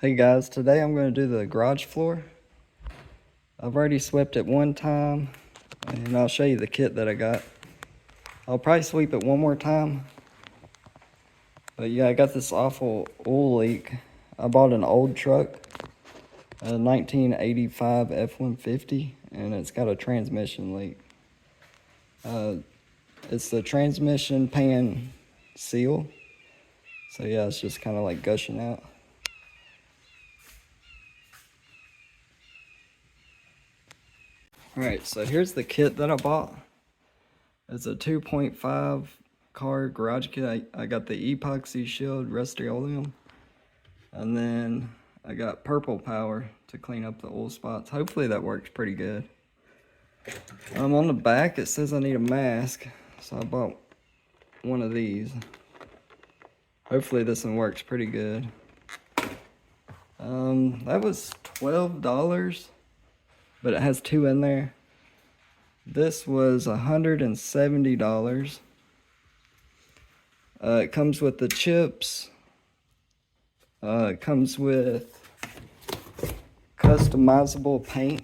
Hey guys, today I'm going to do the garage floor. I've already swept it one time, and I'll show you the kit that I got. I'll probably sweep it one more time. But yeah, I got this awful oil leak. I bought an old truck, a 1985 F-150, and it's got a transmission leak. It's the transmission pan seal. So yeah, it's just kind of like gushing out. Alright, so here's the kit that I bought. It's a 2.5 car garage kit. I got the Epoxy Shield Rust-Oleum. And then I got Purple Power to clean up the oil spots. Hopefully that works pretty good. On the back it says I need a mask, so I bought one of these. Hopefully this one works pretty good. That was $12, but it has two in there. This was $170. It comes with the chips. It comes with customizable paint.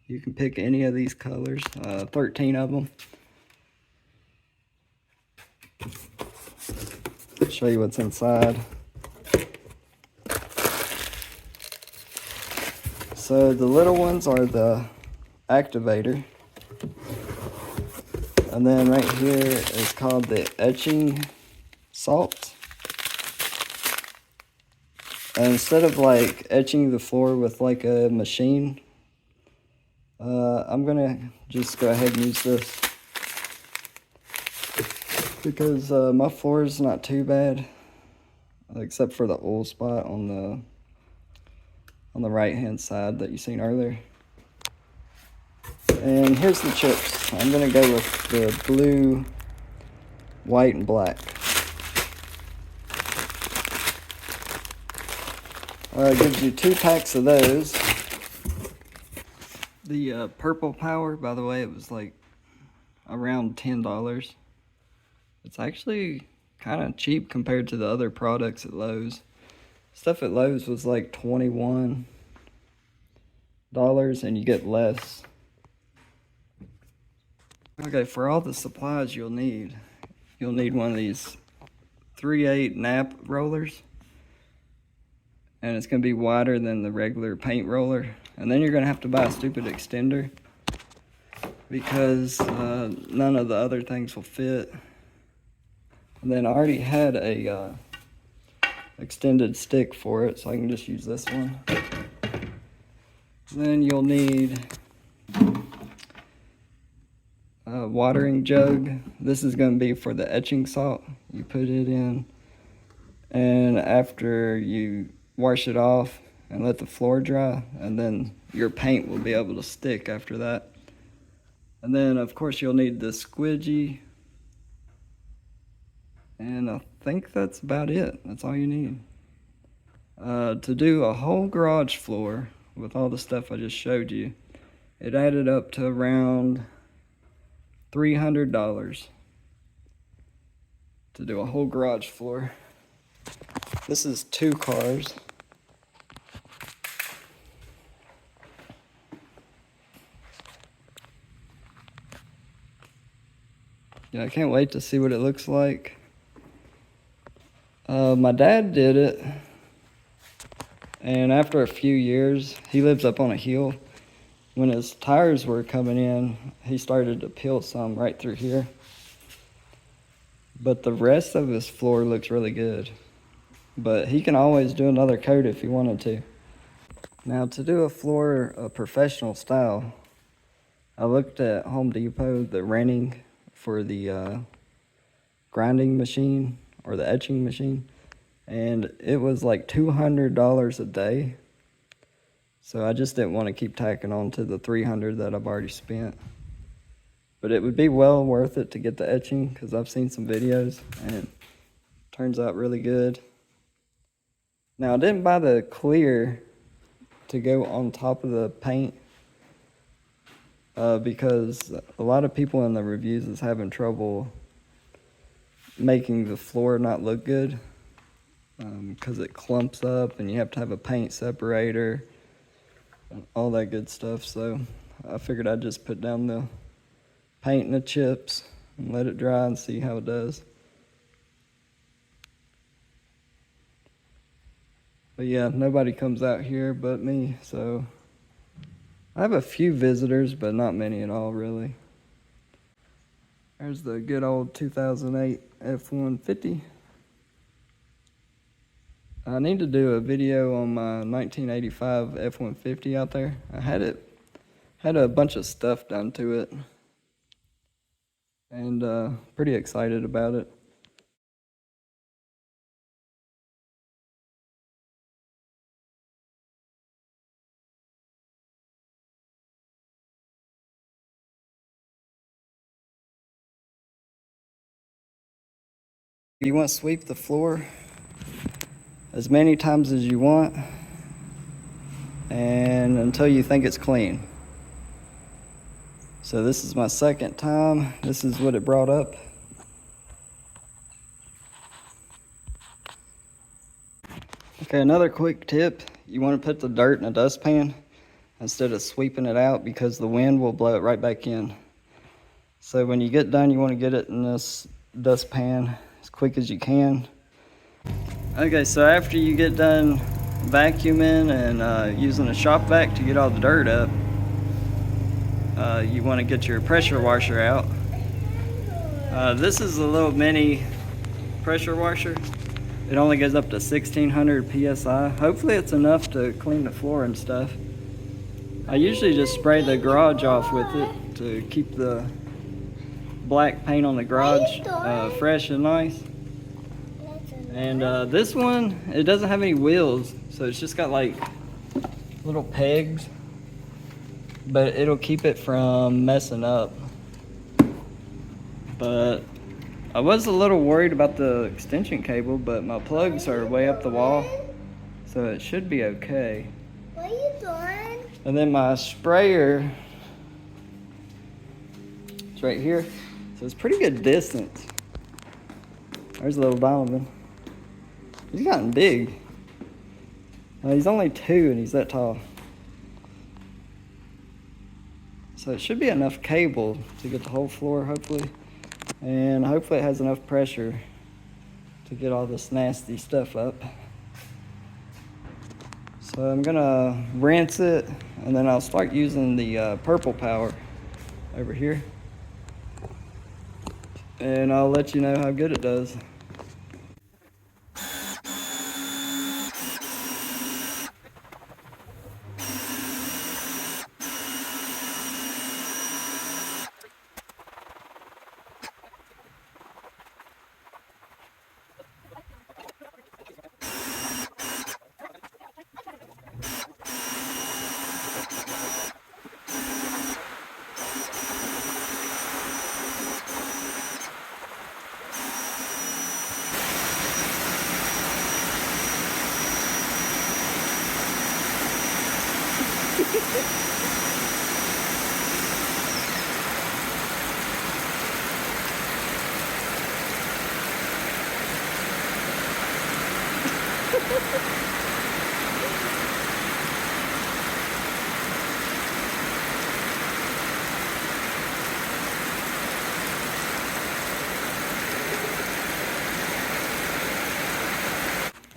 You can pick any of these colors, 13 of them. I'll show you what's inside. So the little ones are the activator. And then right here is called the etching salt. And instead of like etching the floor with like a machine, I'm gonna just go ahead and use this because my floor is not too bad, except for the oil spot on the right hand side that you seen earlier. And here's the chips. I'm gonna go with the blue, white, and black. It gives you 2 packs of those. The Purple Power, by the way, it was like around $10. It's actually kind of cheap compared to the other products at Lowe's. Stuff at Lowe's was like $21 and you get less. Okay, for all the supplies you'll need one of these 3/8 nap rollers. And it's going to be wider than the regular paint roller. And then you're going to have to buy a stupid extender because none of the other things will fit. And then I already had a extended stick for it, so I can just use this one. Then you'll need a watering jug. This is going to be for the etching salt. You put it in, and after you wash it off and let the floor dry, and then your paint will be able to stick after that. And then of course you'll need the squidgy, and I think that's about it. That's all you need to do a whole garage floor with all the stuff I just showed you. It added up to around $300 to do a whole garage floor. This is 2 cars. Yeah, I can't wait to see what it looks like. My dad did it, and after a few years, he lives up on a hill. When his tires were coming in, he started to peel some right through here. But the rest of his floor looks really good. But he can always do another coat if he wanted to. Now, to do a floor a professional style, I looked at Home Depot, the renting for the grinding machine or the etching machine, and it was like $200 a day. So I just didn't want to keep tacking on to the $300 that I've already spent. But it would be well worth it to get the etching because I've seen some videos and it turns out really good. Now, I didn't buy the clear to go on top of the paint because a lot of people in the reviews is having trouble making the floor not look good. because it clumps up and you have to have a paint separator and all that good stuff. So I figured I'd just put down the paint and the chips and let it dry and see how it does. But yeah, nobody comes out here but me, so I have a few visitors, but not many at all, really. There's the good old 2008 F-150. I need to do a video on my 1985 F-150 out there. I had a bunch of stuff done to it, and pretty excited about it. You want to sweep the floor as many times as you want, and until you think it's clean. So this is my second time. This is what it brought up. Okay, another quick tip. You want to put the dirt in a dustpan instead of sweeping it out, because the wind will blow it right back in. So when you get done, you want to get it in this dustpan as quick as you can. Okay, so after you get done vacuuming and using a shop vac to get all the dirt up, you want to get your pressure washer out. This is a little mini pressure washer. It only goes up to 1600 psi. Hopefully it's enough to clean the floor and stuff. I usually just spray the garage off with it to keep the black paint on the garage fresh and nice. And this one, it doesn't have any wheels, so it's just got like little pegs, but it'll keep it from messing up. But I was a little worried about the extension cable, but my plugs are way up the wall, so it should be okay. What are you doing? And then my sprayer, it's right here, so it's pretty good distance. There's little Donovan. He's gotten big. He's only 2 and he's that tall. So it should be enough cable to get the whole floor, hopefully. And hopefully it has enough pressure to get all this nasty stuff up. So I'm gonna rinse it, and then I'll start using the purple power over here. And I'll let you know how good it does.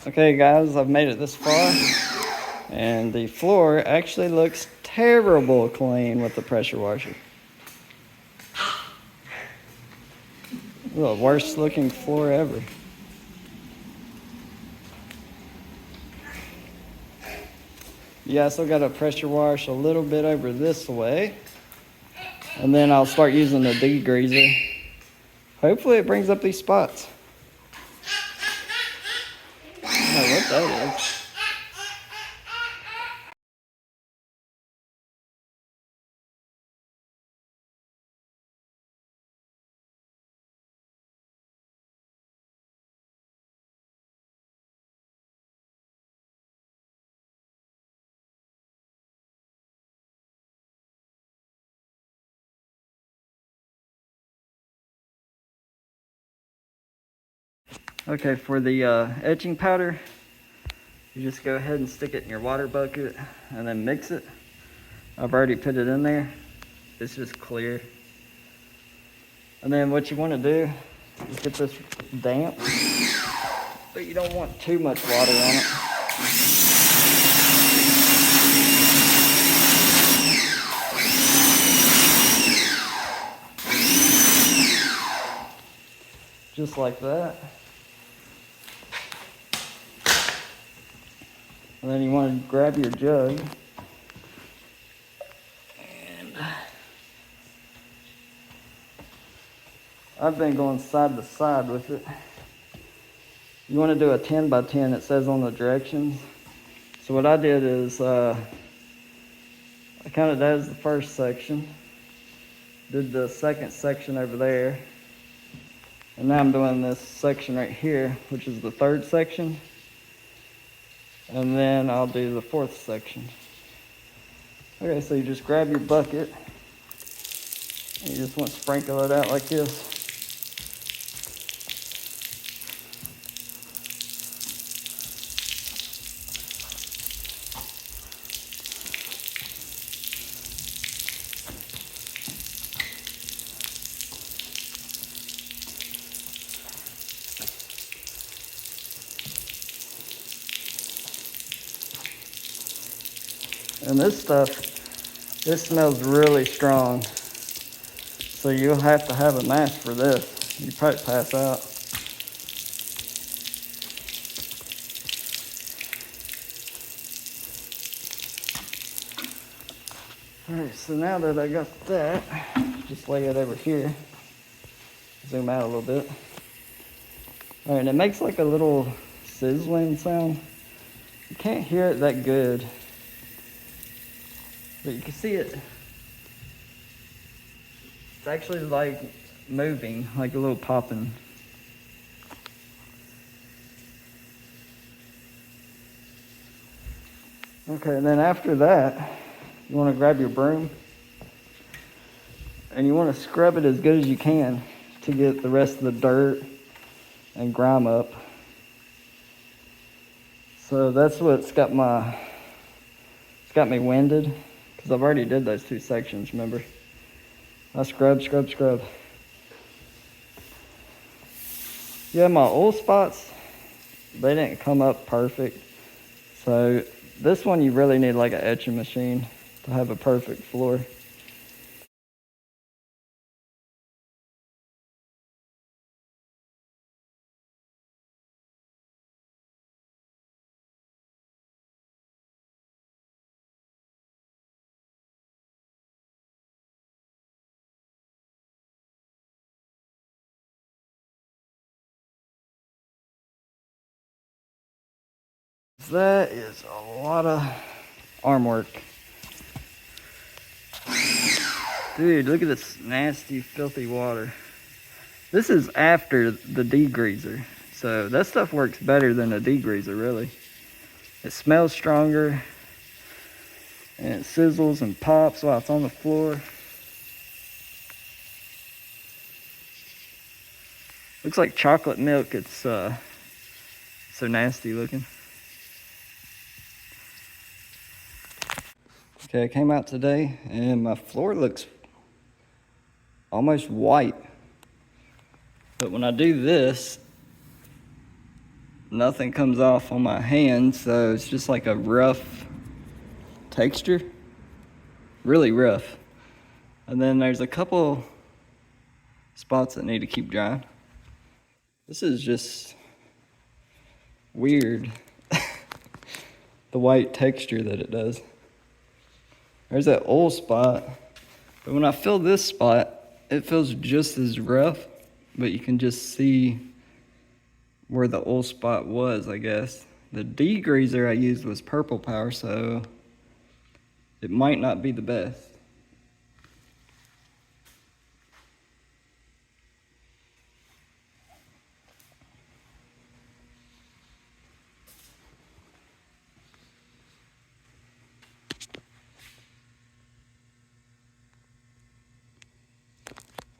Okay guys, I've made it this far, and the floor actually looks terrible clean with the pressure washer. The worst looking floor ever. Yeah, I still got to pressure wash a little bit over this way, and then I'll start using the degreaser. Hopefully it brings up these spots. I don't know what that is. Okay, for the etching powder, you just go ahead and stick it in your water bucket and then mix it. I've already put it in there. It's just clear. And then what you want to do is get this damp, but you don't want too much water on it. Just like that. And then you want to grab your jug and I've been going side to side with it. You want to do a 10 by 10, it says on the directions. So what I did is I counted that as the first section, did the second section over there, and now I'm doing this section right here, which is the third section, and then I'll do the fourth section. Okay, so you just grab your bucket, and you just want to sprinkle it out like this. And this stuff, this smells really strong. So you'll have to have a mask for this. You probably pass out. Alright, so now that I got that, just lay it over here. Zoom out a little bit. Alright, and it makes like a little sizzling sound. You can't hear it that good, but you can see it. It's actually like moving, like a little popping. Okay, and then after that, you want to grab your broom and you want to scrub it as good as you can to get the rest of the dirt and grime up. So that's what's got me winded, because I've already did those two sections, remember? I scrub. Yeah, my oil spots, they didn't come up perfect. So this one you really need like an etching machine to have a perfect floor. That is a lot of arm work. Dude, look at this nasty, filthy water. This is after the degreaser. So that stuff works better than the degreaser, really. It smells stronger, and it sizzles and pops while it's on the floor. Looks like chocolate milk. It's so nasty looking. Okay, I came out today and my floor looks almost white. But when I do this, nothing comes off on my hands, so it's just like a rough texture. Really rough. And then there's a couple spots that need to keep drying. This is just weird. The white texture that it does. There's that oil spot, but when I fill this spot, it feels just as rough, but you can just see where the oil spot was, I guess. The degreaser I used was purple power, so it might not be the best.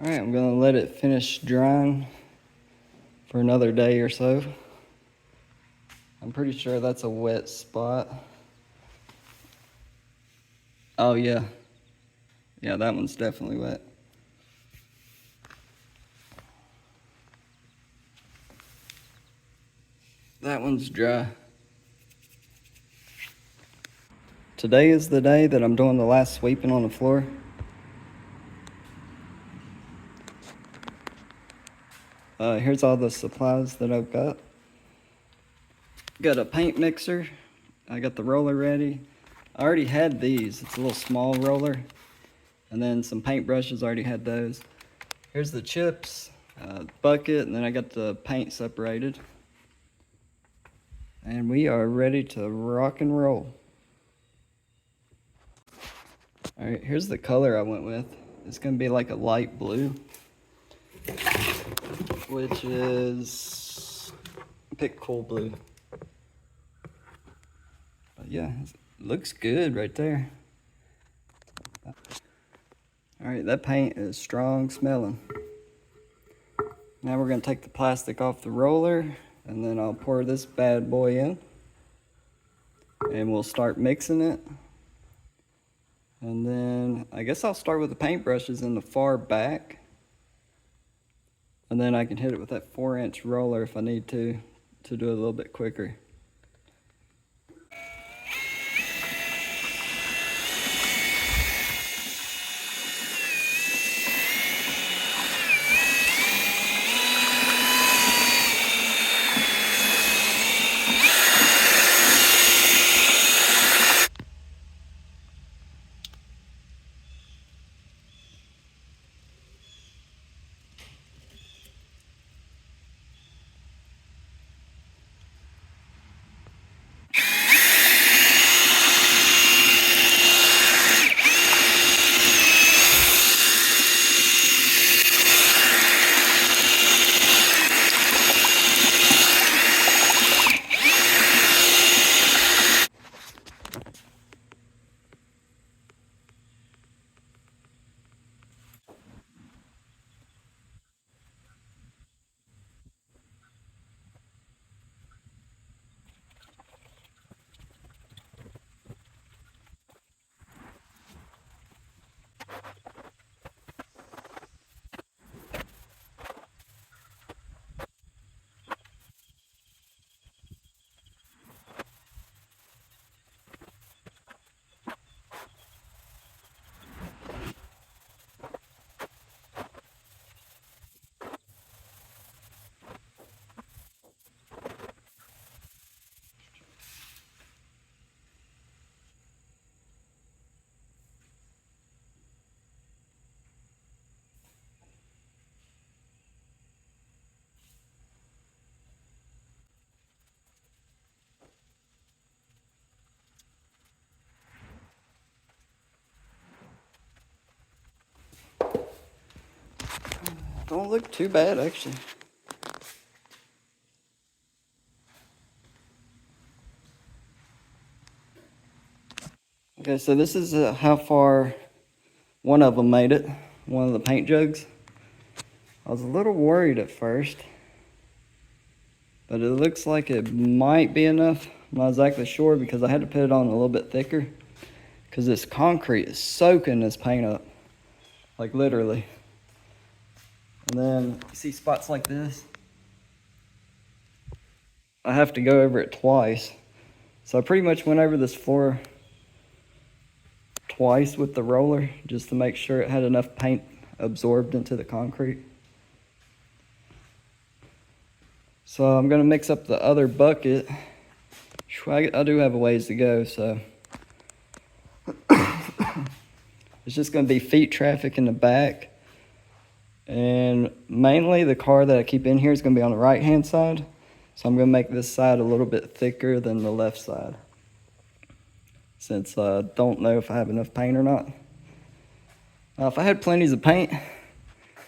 All right, I'm gonna let it finish drying for another day or so. I'm pretty sure that's a wet spot. Oh yeah. Yeah, that one's definitely wet. That one's dry. Today is the day that I'm doing the last sweeping on the floor. Here's all the supplies that I've got. Got a paint mixer. I got the roller ready. I already had these. It's a little small roller. And then some paint brushes, I already had those. Here's the chips, bucket, and then I got the paint separated. And we are ready to rock and roll. All right, here's the color I went with. It's gonna be like a light blue, which is, pick cool blue. But yeah, it looks good right there. All right, that paint is strong smelling. Now we're gonna take the plastic off the roller, and then I'll pour this bad boy in, and we'll start mixing it. And then I guess I'll start with the paintbrushes in the far back, and then I can hit it with that 4-inch roller if I need to do it a little bit quicker. Don't look too bad, actually. Okay, so this is how far one of them made it, one of the paint jugs. I was a little worried at first, but it looks like it might be enough. I'm not exactly sure because I had to put it on a little bit thicker because this concrete is soaking this paint up, like literally. And then you see spots like this? I have to go over it twice. So I pretty much went over this floor twice with the roller just to make sure it had enough paint absorbed into the concrete. So I'm gonna mix up the other bucket. I do have a ways to go, so it's just gonna be feet traffic in the back. And mainly the car that I keep in here is gonna be on the right-hand side. So I'm gonna make this side a little bit thicker than the left side, since I don't know if I have enough paint or not. Now, if I had plenty of paint,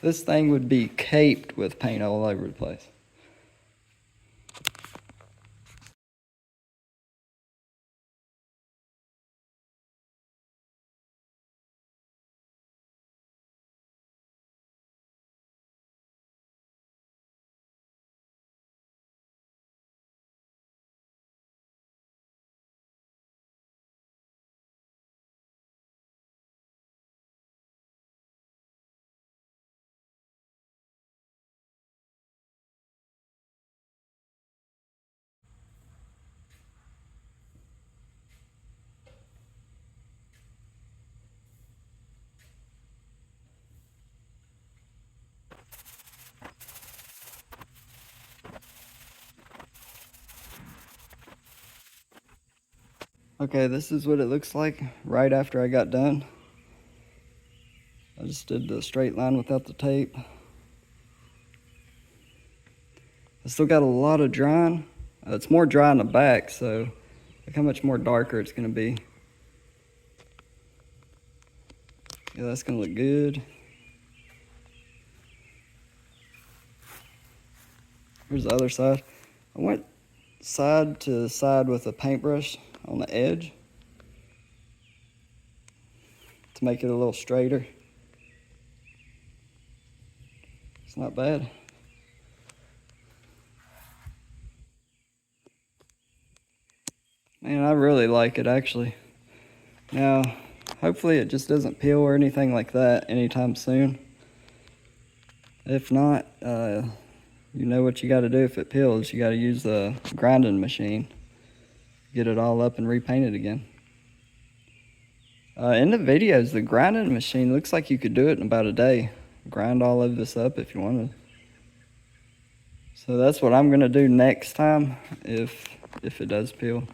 this thing would be caped with paint all over the place. Okay, this is what it looks like right after I got done. I just did the straight line without the tape. I still got a lot of drying. It's more dry in the back, so look how much more darker it's gonna be. Yeah, that's gonna look good. Here's the other side. I went side to side with a paintbrush on the edge to make it a little straighter. It's not bad. Man, I really like it actually. Now, hopefully it just doesn't peel or anything like that anytime soon. If not, you know what you got to do if it peels. You got to use the grinding machine. Get it all up and repaint it again. In the videos, the grinding machine looks like you could do it in about a day. Grind all of this up if you wanted. So that's what I'm gonna do next time if it does peel.